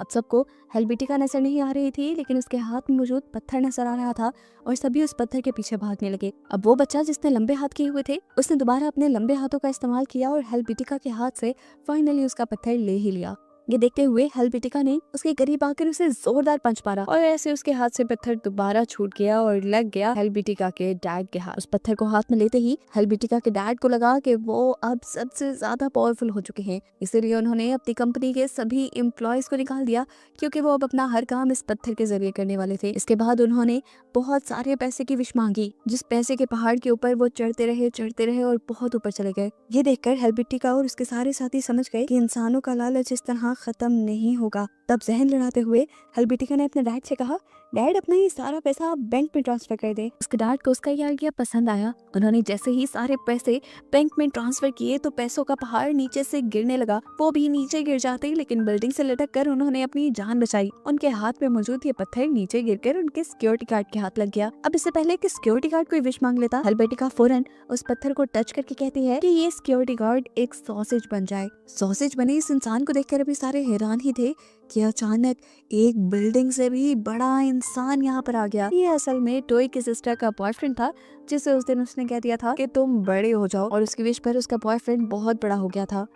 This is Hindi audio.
अब सबको हेल्वेटिका नजर नहीं आ रही थी, लेकिन उसके हाथ में मौजूद पत्थर नजर आ रहा था और सभी उस पत्थर के पीछे भागने लगे। अब वो बच्चा जिसने लंबे हाथ किए हुए थे, उसने दोबारा अपने लंबे हाथों का इस्तेमाल किया और हेल्वेटिका के हाथ से फाइनली उसका पत्थर ले ही लिया। ये देखते हुए हेल्वेटिका ने उसके करीब आकर उसे जोरदार पंच मारा और ऐसे उसके हाथ से पत्थर दोबारा छूट गया और लग गया हेल्वेटिका के डैड के हाथ। उस पत्थर को हाथ में लेते ही हेल्वेटिका के डैड को लगा कि वो अब सबसे ज्यादा पावरफुल हो चुके हैं, इसीलिए उन्होंने अपनी कंपनी के सभी एम्प्लॉयज को निकाल दिया, क्योंकि वो अब अपना हर काम इस पत्थर के जरिए करने वाले थे। इसके बाद उन्होंने बहुत सारे पैसे की विश मांगी, जिस पैसे के पहाड़ के ऊपर वो चढ़ते रहे और बहुत ऊपर चले गए। ये देखकर हेल्वेटिका और उसके सारे साथी समझ गए कि इंसानों का लालच इस तरह खत्म नहीं होगा। तब जहन लड़ाते हुए हेल्वेटिका ने अपने डैड से कहा, डैड अपना ये सारा पैसा आप बैंक में ट्रांसफर कर दे। उसके डैड को उसका ये आइडिया पसंद आया। उन्होंने जैसे ही सारे पैसे बैंक में ट्रांसफर किए तो पैसों का पहाड़ नीचे से गिरने लगा। वो भी नीचे गिर जाते, लेकिन बिल्डिंग से लटक कर उन्होंने अपनी जान बचाई। उनके हाथ में मौजूद ये पत्थर नीचे गिरकर उनके सिक्योरिटी गार्ड के हाथ लग गया। अब इससे पहले कि सिक्योरिटी गार्ड कोई विश मांग लेता, हेल्वेटिका फौरन उस पत्थर को टच करके कहती है कि ये सिक्योरिटी गार्ड एक सॉसेज बन जाए। सॉसेज बने इस इंसान को देखकर अभी सारे हैरान ही थे कि अचानक एक बिल्डिंग से भी बड़ा इंसान यहाँ पर आ गया। ये असल में टॉय की सिस्टर का बॉयफ्रेंड था, जिसे उस दिन उसने कह दिया था कि तुम बड़े हो जाओ, और उसकी विश पर उसका बॉयफ्रेंड बहुत बड़ा हो गया था।